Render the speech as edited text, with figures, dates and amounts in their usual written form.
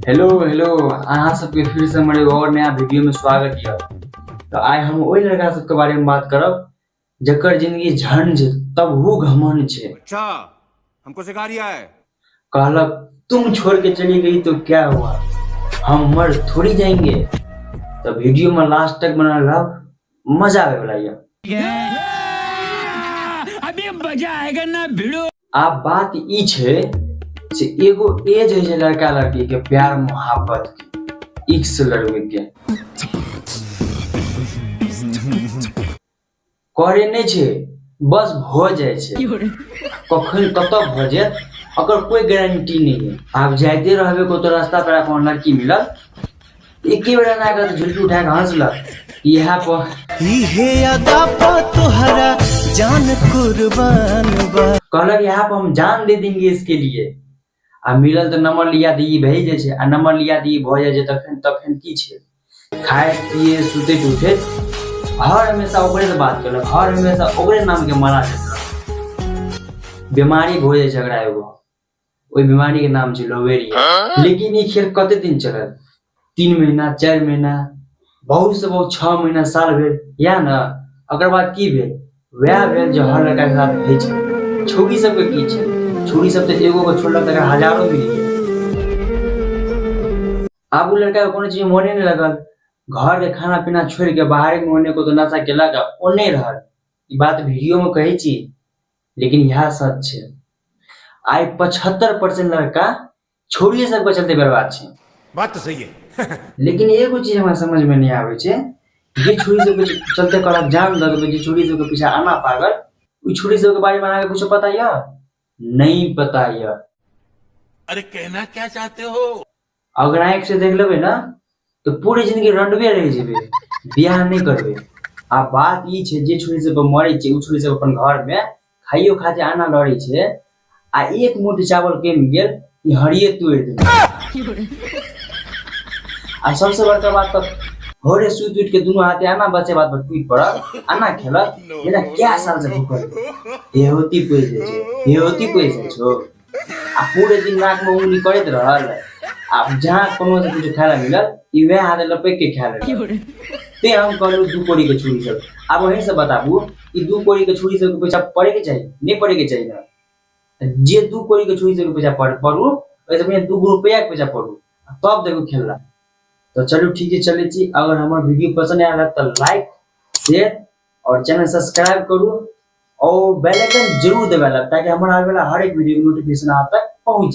Hello hello अहाँ सबके फिर से हमारे और नया वीडियो में स्वागत है। तो आज हम वही लड़का सबके बारे में बात करब जकर जिंदगी झंड तबहू घमंड छे। अच्छा हमको सिखा रिया है। कहलक तुम छोड़ के चली गई तो क्या हुआ, हम मर थोड़ी जाएंगे। तो वीडियो में लास्ट तक बना रहा, मजा आवे वाला है। अभी मजा आएगा ना भिड़ो। आप बात ई छे से एगो एज है लड़का लड़की के प्यार मोहब्बत के इश्क लड़के के करे नहीं छे, बस भ जाए छे। कखन कतौ भ जाए अगर कोई गारंटी नहीं है। आप जाते रहबे को तो रास्ता पर आपको लड़की मिलल, एक ही बेर ना कर झुलकी उठा के हंसलक यहाँ पर इहे अदा पर तोहरा जान कुर्बान बा। कहलक यहाँ पर हम जान दे देंगे इसके लिए। आ मिलल तो नंबर लिया दी भेज दे छे, आ नंबर लिया दी भ जाए तखन की छे। खाए पिए सुते उठे हर हमेशा ओकरे से बात करलक, हर हमेशा ओकरे नाम के मारा देलक। बीमारी हो जाए झगड़ा एगो, ओई बीमारी के नाम छे लोवेरिया। लेकिन ये खेल कते दिन चलल, 3 महीना 4 महीना बहुत से बहुत 6 महीना साल भेल या न। अगर बात की भेल वह भेल जो हर लड़का के साथ भेल छे। छोरी सब के की छे, छोरी सब तो एगो को छोड़लक तक हजारों मिल गए। अब उ लड़का को कोनो चीज मोने नहीं लगल, घर के खाना पीना छोड़ के बाहर में होने को तो नशा केलक, ओने रहल। ई बात वीडियो में कही छी, लेकिन यह सच छे। आई 75% लड़का छोरिए सब के चलते बर्बाद छे। बात तो सही है। लेकिन एगो चीज हमरा समझ में नहीं आवे छे, जे छोरी सब के चलते करक जान दे, जे छोरी सब के पीछे आना पागल, उ छोरी सब के बारे में आगे कुछ पता है नहीं पता है। अरे कहना क्या चाहते हो? अगर आँख से देख लेबे ना तो पूरी जिंदगी रंडवे रह जेबे, बियाह नहीं करबे। आ बात ई छे जे छोरी सब मरे छे, उ छोरी सब अपन घर में खाइयो खाते आना लड़े छे, आ एक मुट्ठी चावल केम गेल ई हड़िए तोड़ दे। आ सबसे बड़का बात तो होरे सूत उठ के दोनों हाथे आना बचे बात पर टूट पड़ल, आना खेलक। मेरा क्या साल से भूखल ये होती कोई छो। आ पूरे दिन नाक में उंगली करत रहल। अब जहाँ कोनो से कुछ खाए मिलल ई वे हाथे लपेट के खा ले। ते हम कहलू 2 कोड़ी के छुरी सब। अब वहीं से बताबू ई 2 कोड़ी के छुरी सब के पैसा पड़े के चाहिए नहीं पड़े के चाहिए ना। जे 2 कोड़ी के छुरी सब के पैसा पड़ू वैसे में 2 रुपया के पैसा पड़ू तब देखो खेलला। तो चलो ठीक है चले छी। अगर हमारा वीडियो पसंद आया तो लाइक शेयर और चैनल सब्सक्राइब करू और बेल आइकन जरूर दबाएला ताकि हमारा आने वाला हर एक वीडियो की नोटिफिकेशन आप तक पहुंच जाए।